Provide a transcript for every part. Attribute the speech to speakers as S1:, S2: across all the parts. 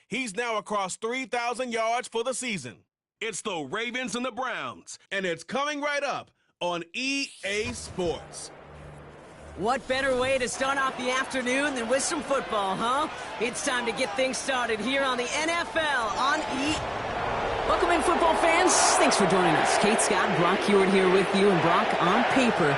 S1: He's now across 3,000 yards for the season. It's the Ravens and the Browns, and it's coming right up on EA Sports.
S2: What better way to start off the afternoon than with some football, huh? It's time to get things started here on the NFL on Welcome in, football fans. Thanks for joining us. Kate, Scott, Brock Hewitt here with you, and Brock, on paper,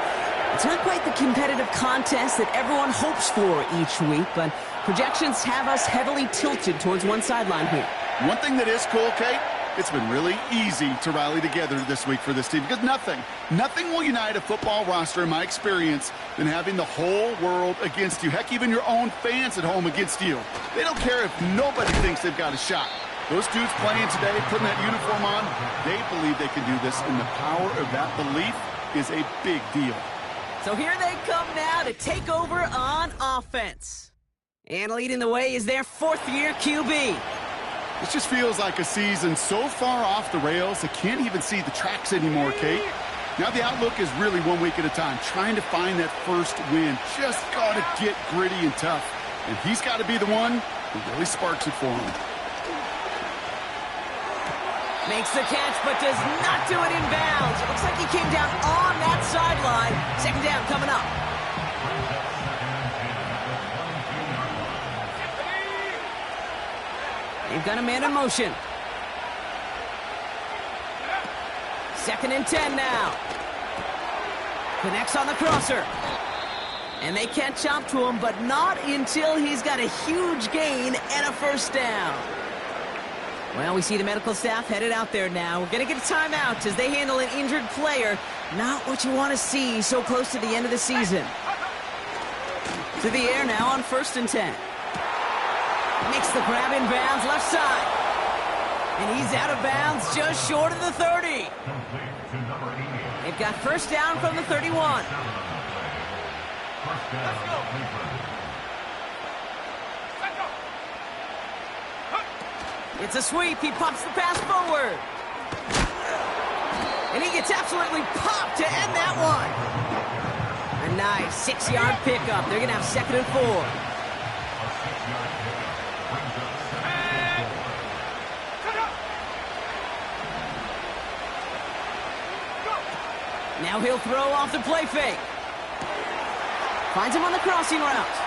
S2: it's not quite the competitive contest that everyone hopes for each week, but projections have us heavily tilted towards one sideline here.
S3: One thing that is cool, Kate, it's been really easy to rally together this week for this team because nothing will unite a football roster, in my experience, than having the whole world against you. Heck, even your own fans at home against you. They don't care if nobody thinks they've got a shot. Those dudes playing today, putting that uniform on, they believe they can do this, and the power of that belief is a big deal.
S2: So here they come now to take over on offense. And leading the way is their fourth-year QB.
S3: This just feels like a season so far off the rails, they can't even see the tracks anymore, Kate. Now the outlook is really 1 week at a time, trying to find that first win. Just got to get gritty and tough. And he's got to be the one who really sparks it for him.
S2: Makes the catch, but does not do it in bounds. It looks like he came down on that sideline. Second down coming up. They've got a man in motion. 2nd and 10 now. Connects on the crosser. And they catch up to him, but not until he's got a huge gain and a first down. Well, we see the medical staff headed out there now. We're going to get a timeout as they handle an injured player. Not what you want to see so close to the end of the season. To the air now on 1st and 10. Makes the grab in bounds, left side. And he's out of bounds just short of the 30. They've got first down from the 31. It's a sweep. He pops the pass forward. And he gets absolutely popped to end that one. A nice 6-yard pickup. They're going to have 2nd and 4. Now he'll throw off the play fake. Finds him on the crossing route.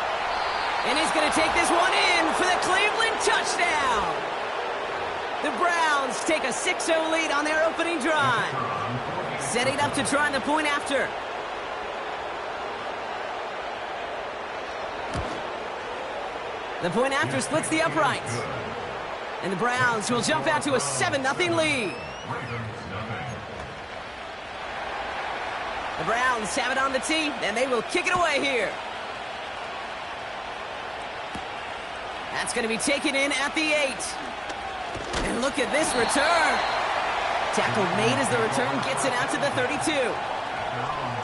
S2: And he's going to take this one in for the Cleveland touchdown. The Browns take a 6-0 lead on their opening drive. Setting up to try the point after. The point after splits the uprights. And the Browns will jump out to a 7-0 lead. The Browns have it on the tee, and they will kick it away here. That's going to be taken in at the 8. And look at this return. Tackle made as the return gets it out to the 32.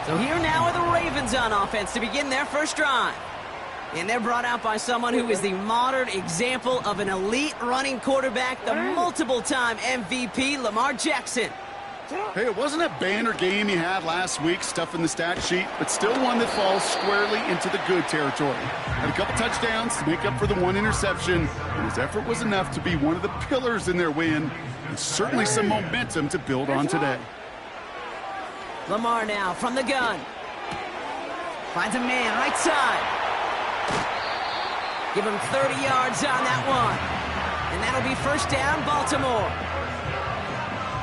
S2: So here now are the Ravens on offense to begin their first drive. And they're brought out by someone who is the modern example of an elite running quarterback, the multiple-time MVP, Lamar Jackson.
S3: Hey, it wasn't a banner game he had last week, stuff in the stat sheet, but still one that falls squarely into the good territory. Had a couple touchdowns to make up for the one interception, and his effort was enough to be one of the pillars in their win, and certainly some momentum to build on today.
S2: Lamar now from the gun. Finds a man right side. Give him 30 yards on that one. And that'll be first down, Baltimore.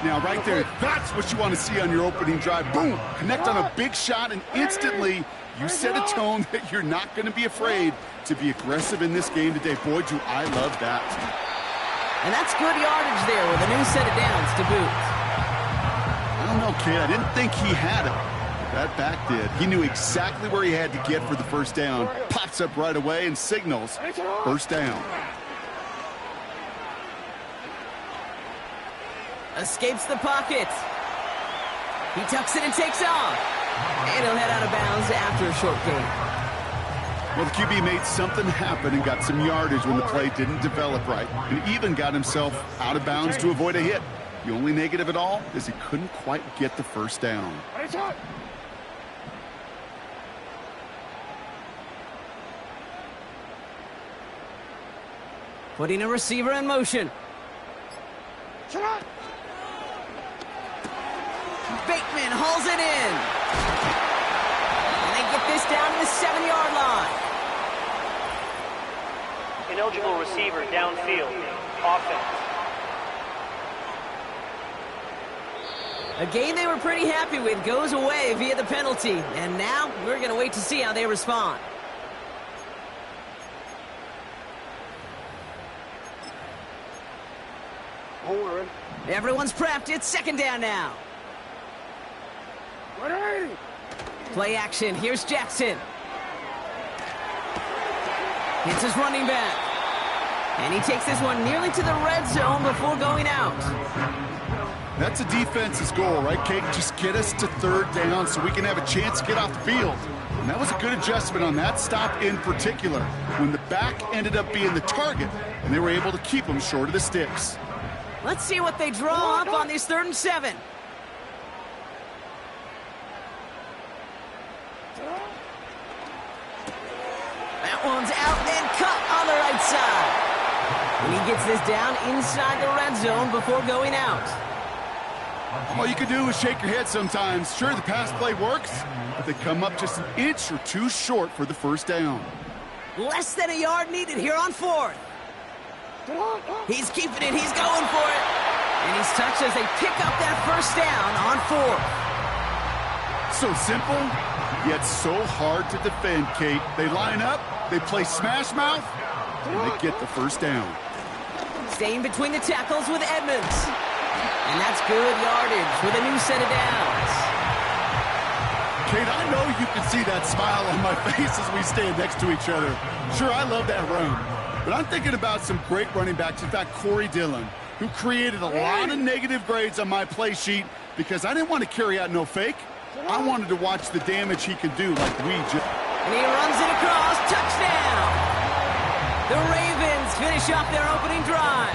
S3: Now, right there, that's what you want to see on your opening drive. Boom! Connect on a big shot, and instantly you set a tone that you're not going to be afraid to be aggressive in this game today. Boy, do I love that.
S2: And that's good yardage there with a new set of downs to boot.
S3: I don't know, kid. I didn't think he had it. That back did. He knew exactly where he had to get for the first down. Pops up right away and signals first down.
S2: Escapes the pocket. He tucks it and takes off. And he'll head out of bounds after a short gain.
S3: Well, the QB made something happen and got some yardage when the play didn't develop right. And even got himself out of bounds to avoid a hit. The only negative at all is he couldn't quite get the first down.
S2: Putting a receiver in motion. Bateman hauls it in. And they get this down to the 7-yard line.
S4: Ineligible receiver downfield. Offense.
S2: A game they were pretty happy with goes away via the penalty. And now we're going to wait to see how they respond. Everyone's prepped. It's second down now. Play action. Here's Jackson. Hits his running back. And he takes this one nearly to the red zone before going out.
S3: That's a defense's goal, right, Kate? Just get us to third down so we can have a chance to get off the field. And that was a good adjustment on that stop in particular, when the back ended up being the target, and they were able to keep him short of the sticks.
S2: Let's see what they draw up on this 3rd and 7. That one's out and cut on the right side. And he gets this down inside the red zone before going out.
S3: All you can do is shake your head sometimes. Sure, the pass play works, but they come up just an inch or two short for the first down.
S2: Less than a yard needed here on 4th. He's keeping it. He's going for it. And he's touched as they pick up that first down on 4th.
S3: So simple, yet so hard to defend, Kate. They line up, they play smash mouth, and they get the first down.
S2: Staying between the tackles with Edmonds. And that's good yardage with a new set of downs.
S3: Kate, I know you can see that smile on my face as we stand next to each other. Sure, I love that run. But I'm thinking about some great running backs. In fact, Corey Dillon, who created a lot of negative grades on my play sheet because I didn't want to carry out no fake. I wanted to watch the damage he could do like we just...
S2: And he runs it across. Touchdown! The Ravens finish off their opening drive.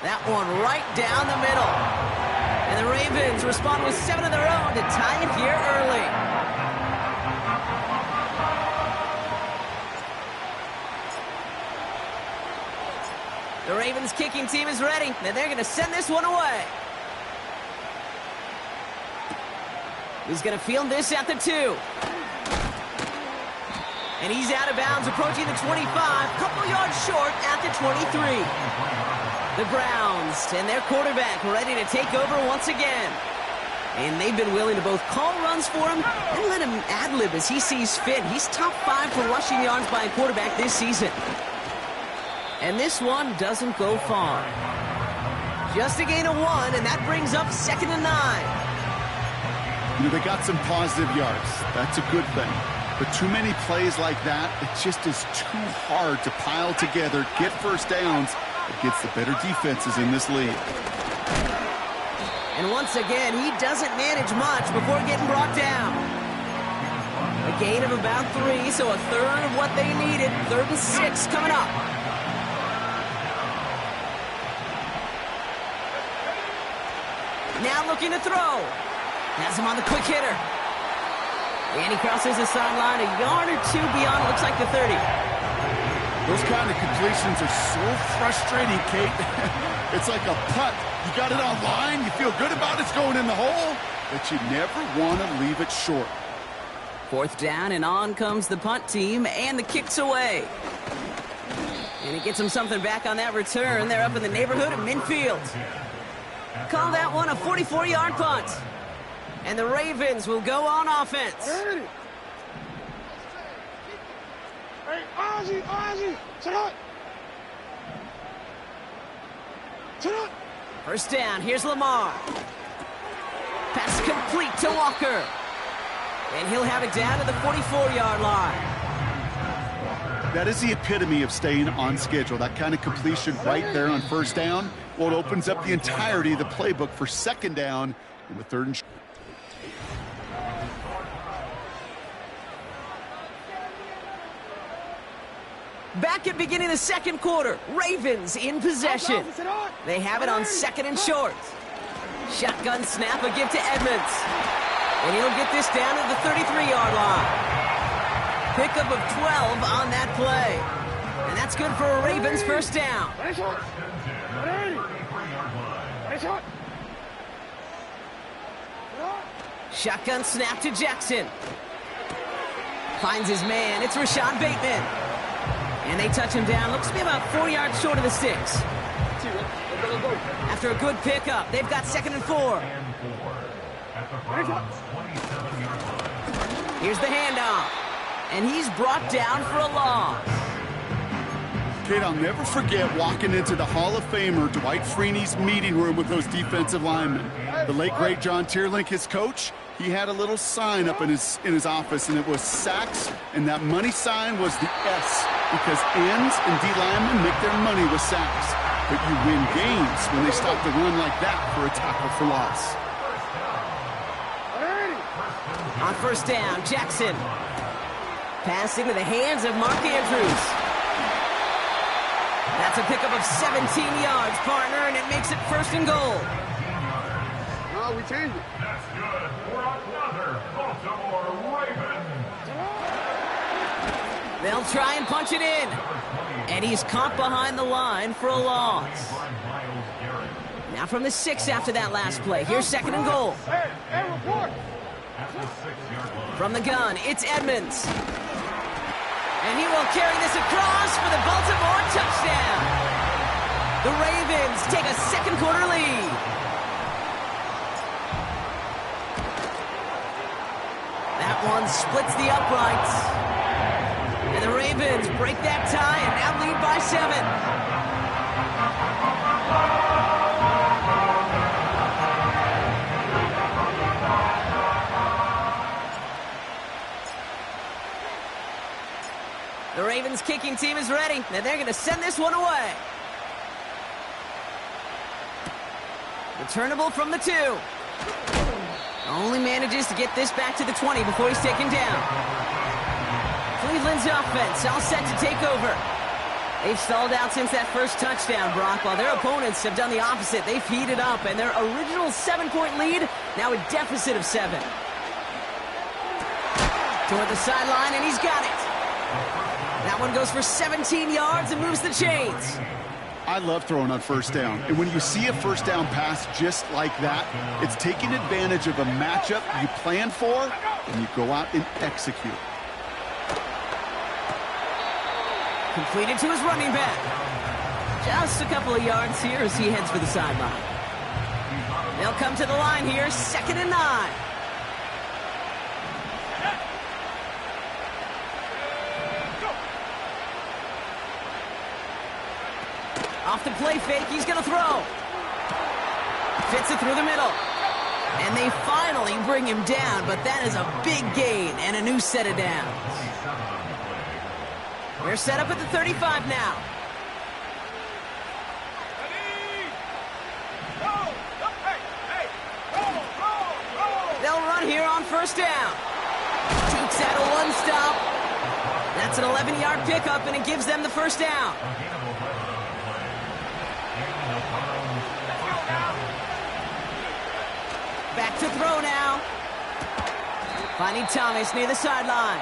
S2: That one right down the middle. And the Ravens respond with 7 of their own to tie it here early. The Ravens kicking team is ready, and they're going to send this one away. He's going to field this at the 2. And he's out of bounds, approaching the 25, couple yards short at the 23. The Browns and their quarterback ready to take over once again. And they've been willing to both call runs for him and let him ad-lib as he sees fit. He's top 5 for rushing yards by a quarterback this season. And this one doesn't go far. Just a gain of 1, and that brings up 2nd and 9.
S3: You know, they got some positive yards. That's a good thing. But too many plays like that, it just is too hard to pile together, get first downs against the better defenses in this league.
S2: And once again, he doesn't manage much before getting brought down. A gain of about 3, so a third of what they needed. 3rd and 6 coming up. Now looking to throw. Has him on the quick hitter. And he crosses the sideline a yard or 2 beyond, looks like the 30.
S3: Those kind of completions are so frustrating, Kate. It's like a putt. You got it on line, you feel good about it's going in the hole, but you never want to leave it short.
S2: 4th down, and on comes the punt team, and the kick's away. And he gets him something back on that return. They're up in the neighborhood of midfield. Call that one a 44-yard punt. And the Ravens will go on offense.
S5: Hey, Ozzy, sit up.
S2: First down, here's Lamar. Pass complete to Walker. And he'll have it down to the 44-yard line.
S3: That is the epitome of staying on schedule. That kind of completion right there on first down. Well, it opens up the entirety of the playbook for 2nd down in the 3rd and short.
S2: Back at beginning of the 2nd quarter, Ravens in possession. They have it on 2nd and short. Shotgun snap, a give to Edmonds. And he'll get this down to the 33-yard line. Pickup of 12 on that play. And that's good for a Ravens first down. Shotgun snap to Jackson. Finds his man. It's Rashad Bateman. And they touch him down. Looks to be about 4 yards short of the sticks. After a good pickup, they've got 2nd and 4. Here's the handoff. And he's brought down for a loss.
S3: Kate, I'll never forget walking into the Hall of Famer Dwight Freeney's meeting room with those defensive linemen. The late, great John Tierlink, his coach, he had a little sign up in his office, and it was sacks, and that money sign was the S, because ends and D linemen make their money with sacks. But you win games when they stop the run like that for a tackle for loss.
S2: On first down, Jackson. Passing to the hands of Mark Andrews. That's a pickup of 17 yards, partner, and it makes it 1st and goal.
S5: No, we changed it.
S6: That's good for another Baltimore Ravens.
S2: They'll try and punch it in. And he's caught behind the line for a loss. Now from the 6 after that last play. Here's 2nd and goal.
S5: Hey, report.
S2: From the gun, it's Edmonds. And he will carry this across for the Baltimore touchdown. The Ravens take a 2nd quarter lead. That one splits the uprights. And the Ravens break that tie and now lead by 7. The Ravens kicking team is ready, and they're going to send this one away. Returnable from the 2. Only manages to get this back to the 20 before he's taken down. Cleveland's offense all set to take over. They've stalled out since that first touchdown, Brock, while their opponents have done the opposite. They've heated up, and their original 7-point lead, now a deficit of 7. Toward the sideline, and he's got it. That one goes for 17 yards and moves the chains.
S3: I love throwing on first down. And when you see a first down pass just like that, it's taking advantage of a matchup you plan for, and you go out and execute.
S2: Completed to his running back. Just a couple of yards here as he heads for the sideline. They'll come to the line here, 2nd and 9. Off the play fake, he's going to throw. Fits it through the middle. And they finally bring him down, but that is a big gain and a new set of downs. We're set up at the 35 now. They'll run here on first down. Dukes out a one-stop. That's an 11-yard pickup, and it gives them the first down. Back to throw now. Finding Thomas near the sideline.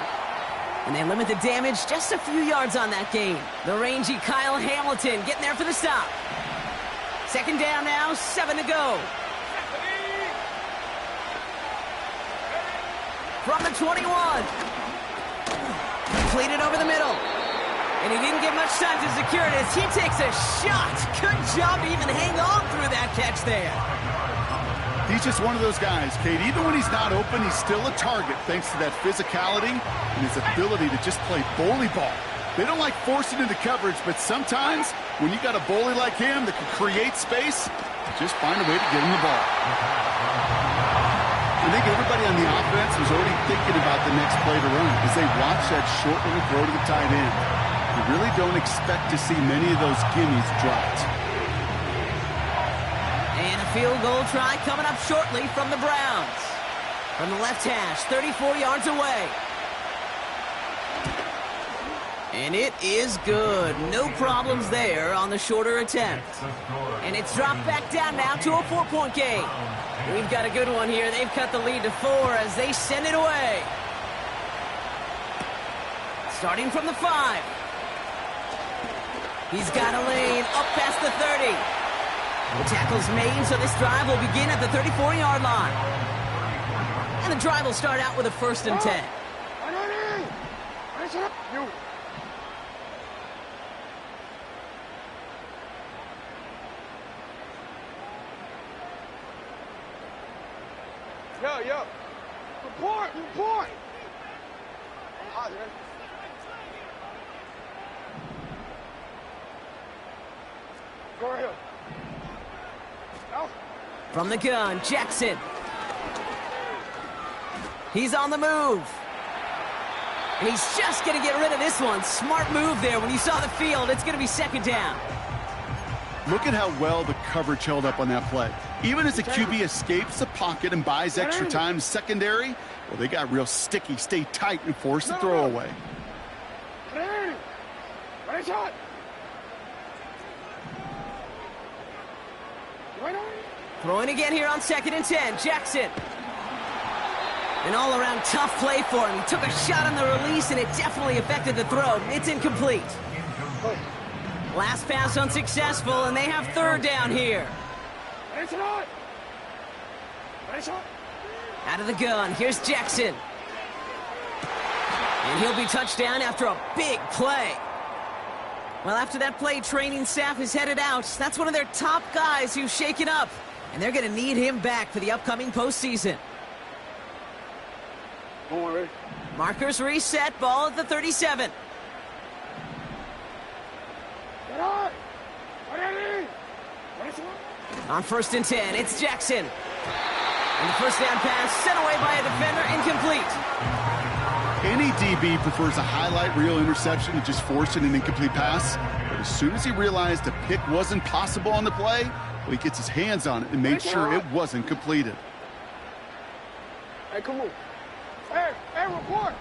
S2: And they limit the damage just a few yards on that gain. The rangy Kyle Hamilton getting there for the stop. 2nd down now, 7 to go. From the 21. Completed over the middle. And he didn't get much time to secure it as he takes a shot. Good job to even hang on through that catch there.
S3: He's just one of those guys, Kate. Even when he's not open, he's still a target thanks to that physicality and his ability to just play bully ball. They don't like forcing into coverage, but sometimes when you got a bully like him that can create space, just find a way to get him the ball. I think everybody on the offense was already thinking about the next play to run as they watch that short little throw to the tight end. You really don't expect to see many of those gimmies dropped.
S2: And a field goal try coming up shortly from the Browns. From the left hash, 34 yards away. And it is good. No problems there on the shorter attempt. And it's dropped back down now to a 4-point game. We've got a good one here. They've cut the lead to 4 as they send it away. Starting from the 5. He's got a lane up past the 30. The tackle's made, so this drive will begin at the 34-yard line. And the drive will start out with a 1st and 10.
S5: Yo. Report. Go ahead.
S2: From the gun, Jackson. He's on the move. And he's just going to get rid of this one. Smart move there. When you saw the field, it's going to be 2nd down.
S3: Look at how well the coverage held up on that play. Even as the QB escapes the pocket and buys extra time secondary, well, they got real sticky, stay tight, and force the throw away.
S2: Throwing again here on 2nd and 10. Jackson. An all-around tough play for him. He took a shot on the release, and it definitely affected the throw. It's incomplete. Last pass unsuccessful, and they have 3rd down here. Out of the gun, here's Jackson. And he'll be touched down after a big play. Well, after that play, training staff is headed out. That's one of their top guys who's shaken up. And they're going to need him back for the upcoming postseason.
S5: Don't worry.
S2: Markers reset, ball at the 37. On 1st and 10, it's Jackson. And the 1st down pass sent away by a defender, incomplete.
S3: Any DB prefers a highlight reel interception to just forcing an incomplete pass. But as soon as he realized a pick wasn't possible on the play, well, he gets his hands on it and made sure it wasn't completed.
S5: Hey, come on. Hey, report.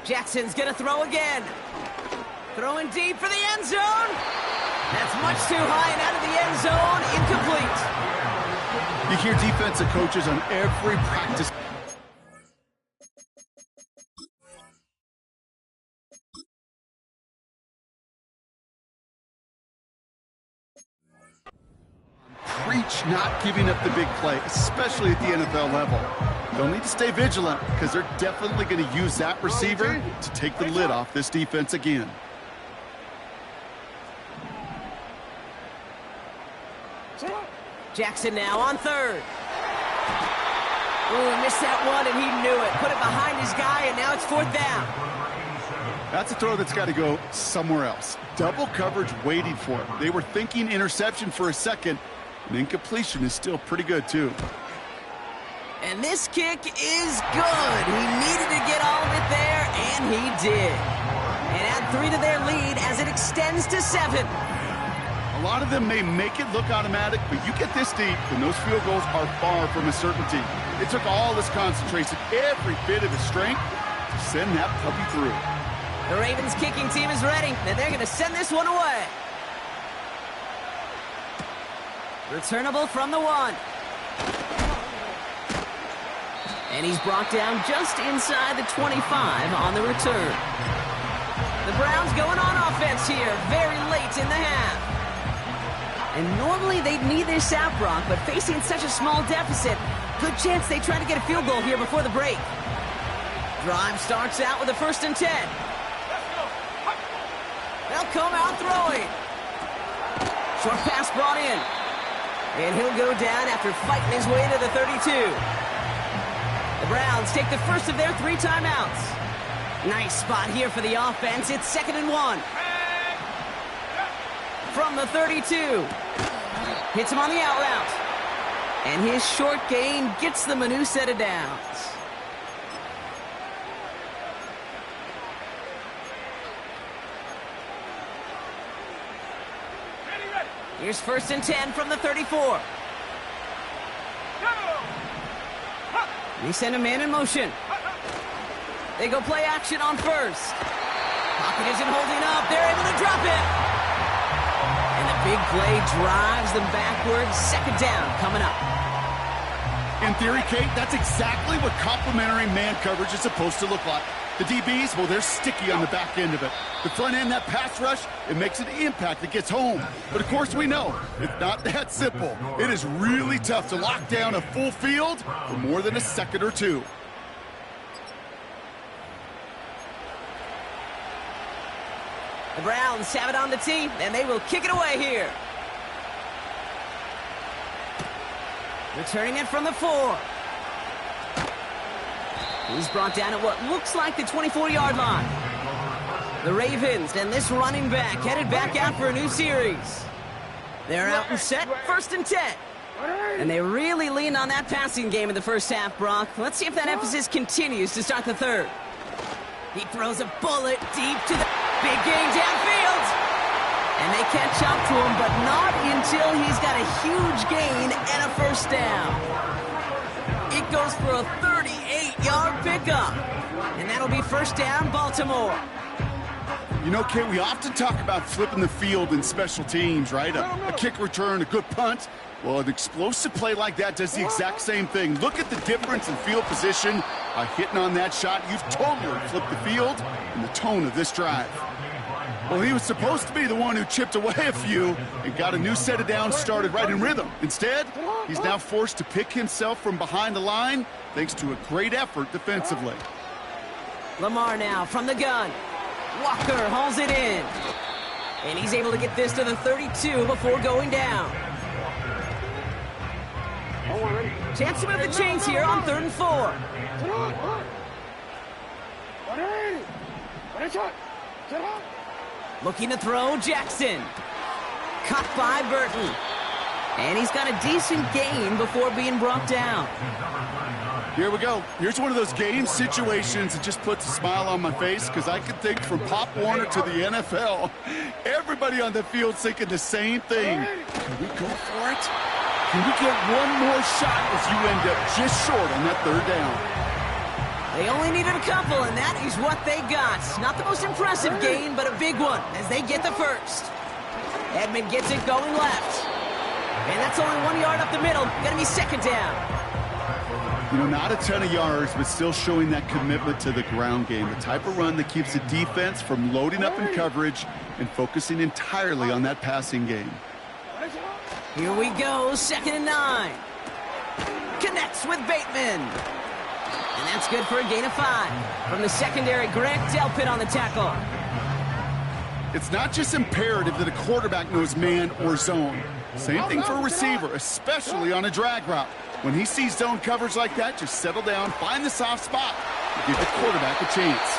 S2: Jackson's going to throw again. Throwing deep for the end zone. That's much too high and out of the end zone. Incomplete.
S3: You hear defensive coaches on every practice. Preach not giving up the big play, especially at the NFL level. They'll need to stay vigilant because they're definitely going to use that receiver to take the lid off this defense again.
S2: Jackson now on 3rd. Ooh, missed that one, and he knew it. Put it behind his guy, and now it's 4th down.
S3: That's a throw that's got to go somewhere else. Double coverage waiting for it. They were thinking interception for a second, and incompletion is still pretty good, too.
S2: And this kick is good. He needed to get all of it there, and he did. And add 3 to their lead as it extends to 7.
S3: A lot of them may make it look automatic, but you get this deep, and those field goals are far from a certainty. It took all his concentration, every bit of his strength, to send that puppy through.
S2: The Ravens kicking team is ready, and they're going to send this one away. Returnable from the 1. And he's brought down just inside the 25 on the return. The Browns going on offense here very late in the half. And normally they'd need their sap rock, but facing such a small deficit, good chance they try to get a field goal here before the break. Drive starts out with a 1st and 10. They'll come out throwing. Short pass brought in. And he'll go down after fighting his way to the 32. The Browns take the first of their 3 timeouts. Nice spot here for the offense. It's 2nd and 1. From the 32. Hits him on the out route. And his short gain gets them a new set of downs. Here's 1st and 10 from the 34. They send a man in motion. They go play action on 1st. Pocket isn't holding up. They're able to drop it. And the big play drives them backwards. 2nd down coming up.
S3: In theory, Kate, that's exactly what complementary man coverage is supposed to look like. The DBs, well, they're sticky on the back end of it. The front end, that pass rush, it makes an impact that gets home. But of course we know, it's not that simple. It is really tough to lock down a full field for more than a second or two.
S2: The Browns have it on the tee, and they will kick it away here. Returning it from the 4. He's brought down at what looks like the 24-yard line. The Ravens and this running back headed back out for a new series. They're out and set, 1st and 10. And they really leaned on that passing game in the first half, Brock. Let's see if that emphasis continues to start the third. He throws a bullet deep to the big game downfield. And they catch up to him, but not until he's got a huge gain and a first down. It goes for a 38-yard pickup. And that'll be first down, Baltimore.
S3: You know, Kate, we often talk about flipping the field in special teams, right? A kick return, a good punt. Well, an explosive play like that does the exact same thing. Look at the difference in field position. By hitting on that shot, you've totally flipped the field and the tone of this drive. Well, he was supposed to be the one who chipped away a few and got a new set of downs started right in rhythm. Instead, he's now forced to pick himself from behind the line thanks to a great effort defensively.
S2: Lamar now from the gun. Walker hauls it in. And he's able to get this to the 32 before going down. Chance to move the chains here on 3rd and 4. Looking to throw, Jackson. Cut by Burton. And he's got a decent gain before being brought down.
S3: Here we go. Here's one of those game situations that just puts a smile on my face because I can think from Pop Warner to the NFL. Everybody on the field's thinking the same thing. Can we go for it? Can we get one more shot as you end up just short on that 3rd down?
S2: They only needed a couple, and that is what they got. Not the most impressive gain, but a big one as they get the first. Edmond gets it going left. And that's only 1 yard up the middle. Gonna be 2nd down.
S3: You know, not a ton of yards, but still showing that commitment to the ground game. The type of run that keeps the defense from loading up in coverage and focusing entirely on that passing game.
S2: Here we go, 2nd and 9. Connects with Bateman. And that's good for a gain of 5. From the secondary, Grant Delpit on the tackle.
S3: It's not just imperative that a quarterback knows man or zone. Same thing for a receiver, especially on a drag route. When he sees zone coverage like that, just settle down, find the soft spot, and give the quarterback a chance.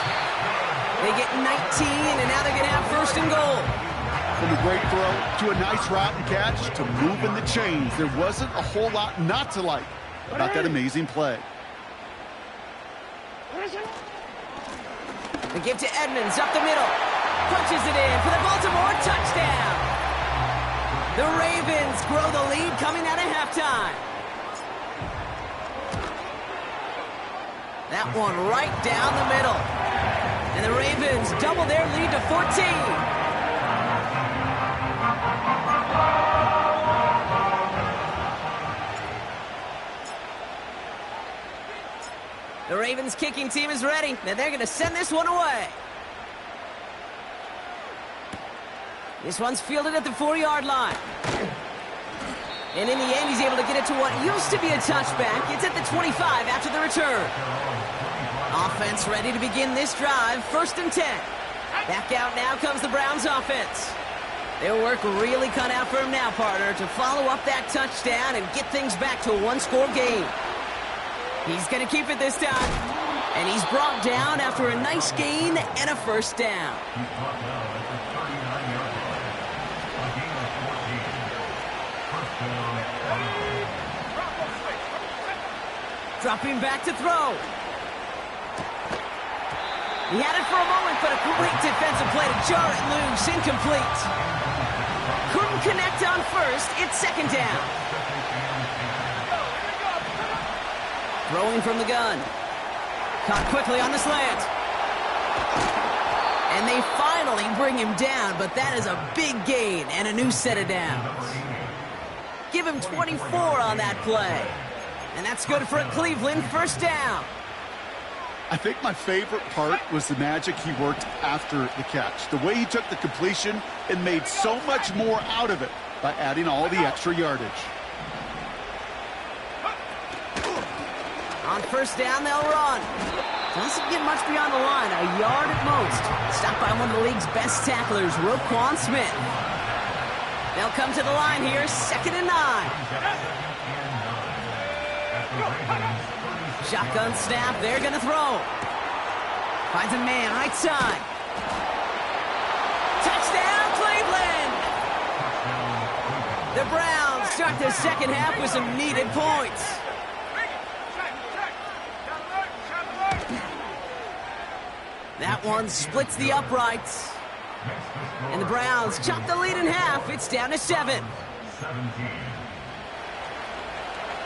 S2: They get 19, and now they're going to have 1st and goal.
S3: From a great throw to a nice route and catch to moving the chains, there wasn't a whole lot not to like about that amazing play.
S2: They give to Edmonds up the middle. Punches it in for the Baltimore touchdown. The Ravens grow the lead coming out of halftime. That one right down the middle. And the Ravens double their lead to 14. The Ravens kicking team is ready, and they're going to send this one away. This one's fielded at the 4-yard line. And in the end, he's able to get it to what used to be a touchback. It's at the 25 after the return. Offense ready to begin this drive, 1st and 10. Back out now comes the Browns offense. Their work really cut out for him now, partner, to follow up that touchdown and get things back to a 1-score game. He's going to keep it this time. And he's brought down after a nice gain and a 1st down. Dropping back to throw. He had it for a moment, but a great defensive play to jar it loose. Incomplete. Couldn't connect on 1st. It's 2nd down. Throwing from the gun. Caught quickly on the slant. And they finally bring him down, but that is a big gain and a new set of downs. Give him 24 on that play. And that's good for a Cleveland first down.
S3: I think my favorite part was the magic he worked after the catch. The way he took the completion and made so much more out of it by adding all the extra yardage.
S2: On first down, they'll run. Doesn't get much beyond the line, a yard at most. Stopped by one of the league's best tacklers, Roquan Smith. They'll come to the line here, 2nd and 9. Shotgun snap, they're going to throw. Finds a man, right side. Touchdown, Cleveland! The Browns start the second half with some needed points. That one splits the uprights. And the Browns chop the lead in half. It's down to 7.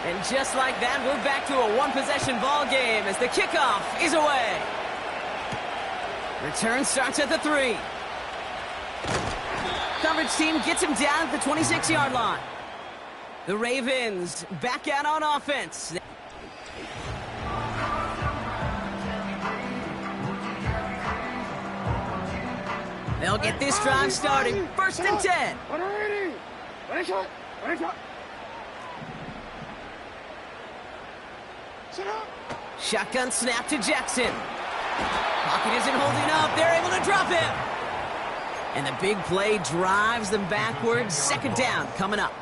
S2: And just like that, we're back to a one-possession ball game as the kickoff is away. Return starts at the 3. Coverage team gets him down at the 26-yard line. The Ravens back out on offense. They'll get this drive started. 1st and 10. Shotgun snap to Jackson. Pocket isn't holding up. They're able to drop him. And the big play drives them backwards. 2nd down coming up.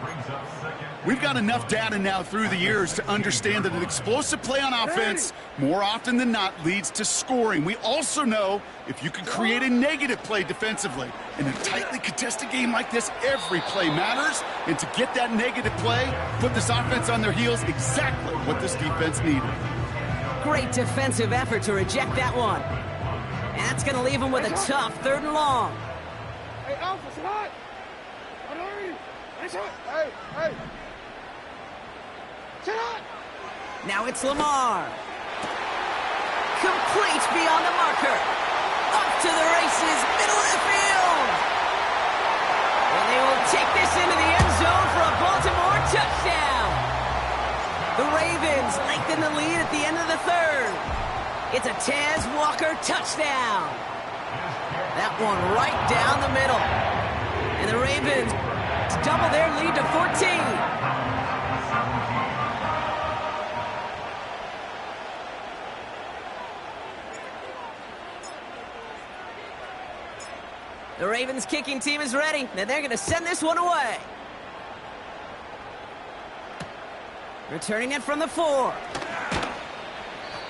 S3: We've got enough data now through the years to understand that an explosive play on offense, more often than not, leads to scoring. We also know if you can create a negative play defensively. In a tightly contested game like this, every play matters. And to get that negative play, put this offense on their heels, exactly what this defense needed.
S2: Great defensive effort to reject that one. And that's going to leave them with a tough 3rd and long.
S5: Hey, Alpha, sit hot. Hey, hey. Sit hot.
S2: Now it's Lamar. Complete beyond the marker. Off to the races, middle of the field. And they will take this into the end zone for a Baltimore touchdown. The Ravens lengthen the lead at the end of the 3rd. It's a Taz Walker touchdown. That one right down the middle. And the Ravens double their lead to 14. The Ravens kicking team is ready, and they're going to send this one away. Returning it from the 4.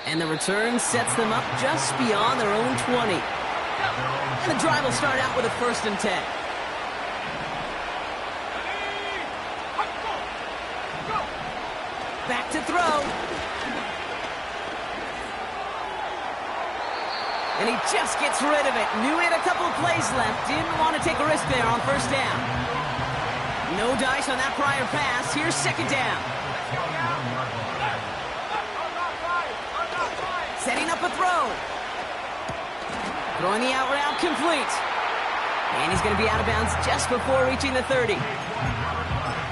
S2: And the return sets them up just beyond their own 20. And the drive will start out with a 1st and 10. Back to throw. And he just gets rid of it. Knew he had a couple of plays left. Didn't want to take a risk there on 1st down. No dice on that prior pass. Here's 2nd down. Setting up a throw. Throwing the out route complete. And he's going to be out of bounds just before reaching the 30.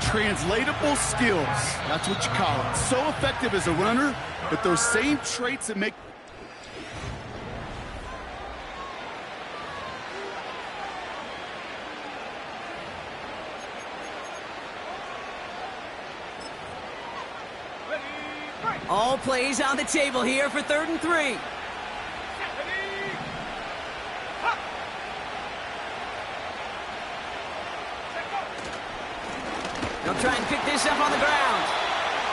S3: Translatable skills. That's what you call it. So effective as a runner, but those same traits that make...
S2: All plays on the table here for 3rd and 3. They'll try and pick this up on the ground.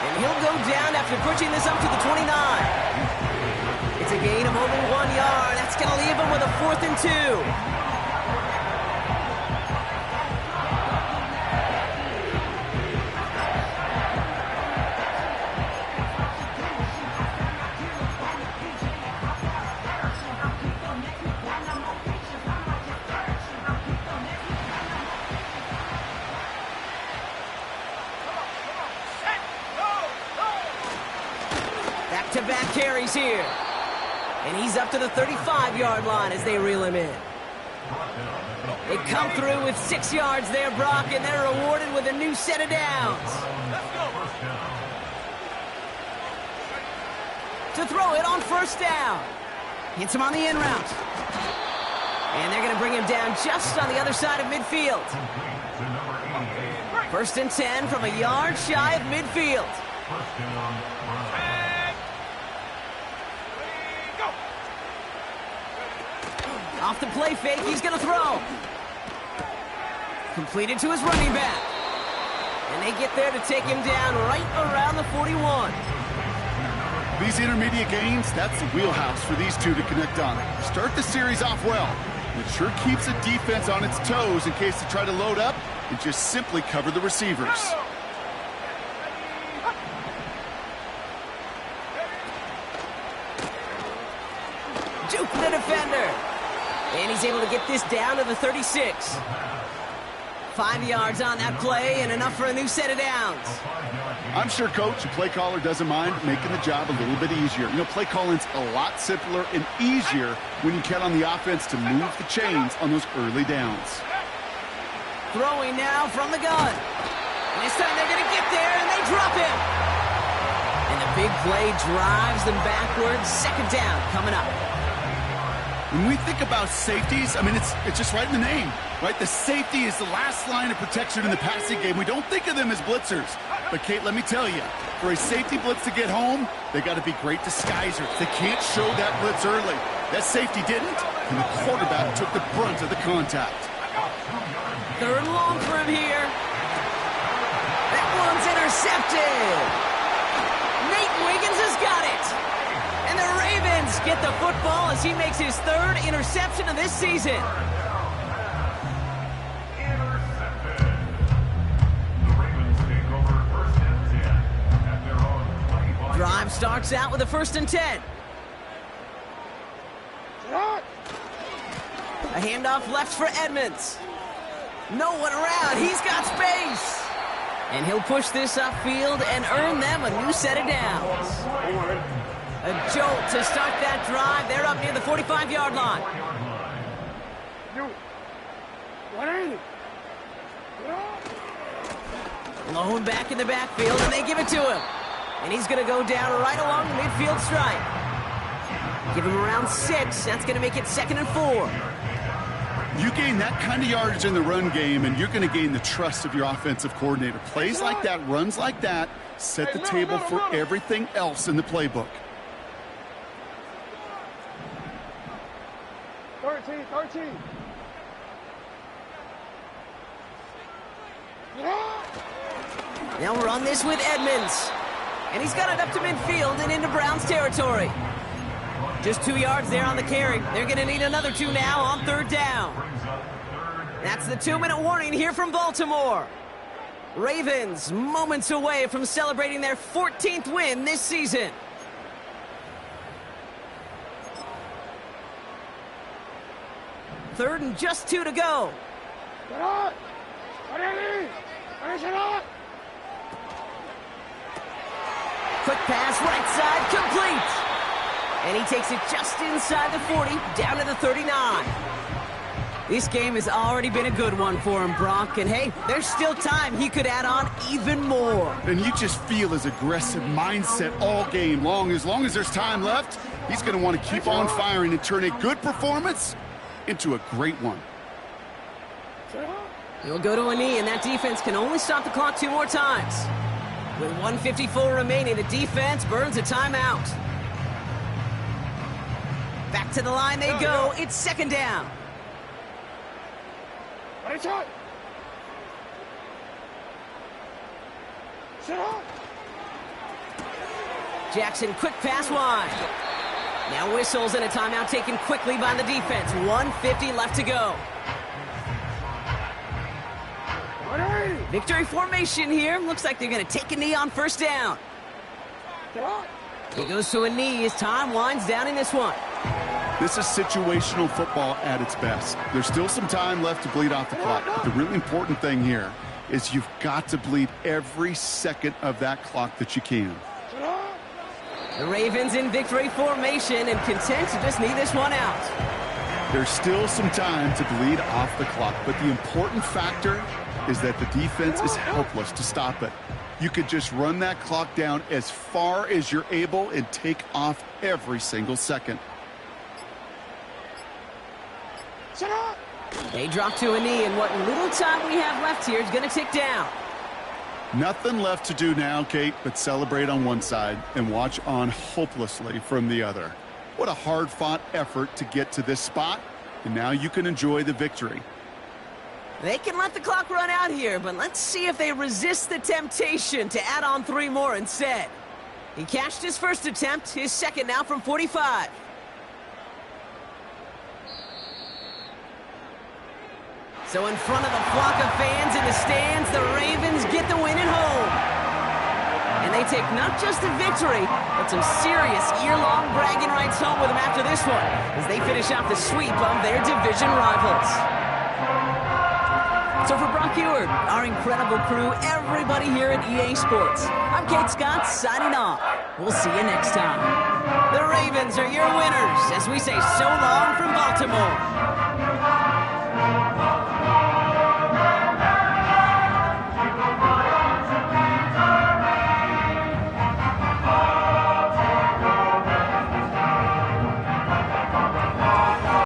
S2: And he'll go down after pushing this up to the 29. It's a gain of over 1 yard. That's going to leave him with a 4th and 2. Back-to-back carries here. And he's up to the 35-yard line as they reel him in. They come through with 6 yards there, Brock, and they're rewarded with a new set of downs. to throw it on first down. Hits him on the in route. And they're going to bring him down just on the other side of midfield. First and 10 from a yard shy of midfield. Off the play fake, he's going to throw. Completed to his running back. And they get there to take him down right around the 41.
S3: These intermediate gains, that's the wheelhouse for these two to connect on. Start the series off well. It sure keeps the defense on its toes in case they try to load up and just simply cover the receivers.
S2: Juke the defender. And he's able to get this down to the 36. 5 yards on that play and enough for a new set of downs.
S3: I'm sure coach, the play caller, doesn't mind making the job a little bit easier. You know, play calling's a lot simpler and easier when you count on the offense to move the chains on those early downs.
S2: Throwing now from the gun. And this time they're going to get there, and they drop him. And the big play drives them backwards. Second down coming up.
S3: When we think about safeties, I mean, it's just right in the name, right? The safety is the last line of protection in the passing game. We don't think of them as blitzers. But, Kate, let me tell you, for a safety blitz to get home, they got to be great disguisers. They can't show that blitz early. That safety didn't, and the quarterback took the brunt of the contact.
S2: Third and long for him here. That one's intercepted. Nate Wiggins has got it. And the Ravens get the football as he makes his third interception of this season. Drive starts out with a 1st and 10. A handoff left for Edmonds. No one around. He's got space. And he'll push this upfield and earn them a new set of downs. A jolt to start that drive. They're up near the 45-yard line. Lone back in the backfield, and they give it to him. And he's going to go down right along the midfield stripe. Give him around 6. That's going to make it 2nd and 4.
S3: You gain that kind of yardage in the run game, and you're going to gain the trust of your offensive coordinator. Plays like that, runs like that, set the table for everything else in the playbook.
S5: 13.
S2: Now we're on this with Edmonds. And he's got it up to midfield and into Browns territory. Just 2 yards there on the carry. They're going to need another 2 now on 3rd down. That's the 2-minute warning here from Baltimore. Ravens moments away from celebrating their 14th win this season. Third and just 2 to go. Quick pass, right side, complete. And he takes it just inside the 40, down to the 39. This game has already been a good one for him, Brock. And hey, there's still time he could add on even more.
S3: And you just feel his aggressive mindset all game long. As long as there's time left, he's going to want to keep on firing and turn a good performance into a great one.
S2: He'll go to a knee, and that defense can only stop the clock 2 more times. With 1:54 remaining, the defense burns a timeout. Back to the line they go. It's 2nd down. Jackson, quick pass wide. Now whistles and a timeout taken quickly by the defense. 1:50 left to go. Victory formation here. Looks like they're going to take a knee on 1st down. He goes to a knee as time winds down in this one.
S3: This is situational football at its best. There's still some time left to bleed off the clock. But the really important thing here is you've got to bleed every second of that clock that you can.
S2: The Ravens in victory formation and content to just knee this one out.
S3: There's still some time to bleed off the clock, but the important factor is that the defense is helpless to stop it. you could just run that clock down as far as you're able and take off every single second.
S2: They drop to a knee, and what little time we have left here is going to tick down.
S3: Nothing left to do now, Kate, but celebrate on one side and watch on hopelessly from the other. What a hard-fought effort to get to this spot, and now you can enjoy the victory.
S2: They can let the clock run out here, but let's see if they resist the temptation to add on 3 more instead. He cashed his first attempt, his second now from 45. So in front of the flock of fans in the stands, the Ravens get the win at home. And they take not just a victory, but some serious year-long bragging rights home with them after this one, as they finish off the sweep of their division rivals. So for Brock Eward, our incredible crew, everybody here at EA Sports, I'm Kate Scott signing off. We'll see you next time. The Ravens are your winners as we say so long from Baltimore.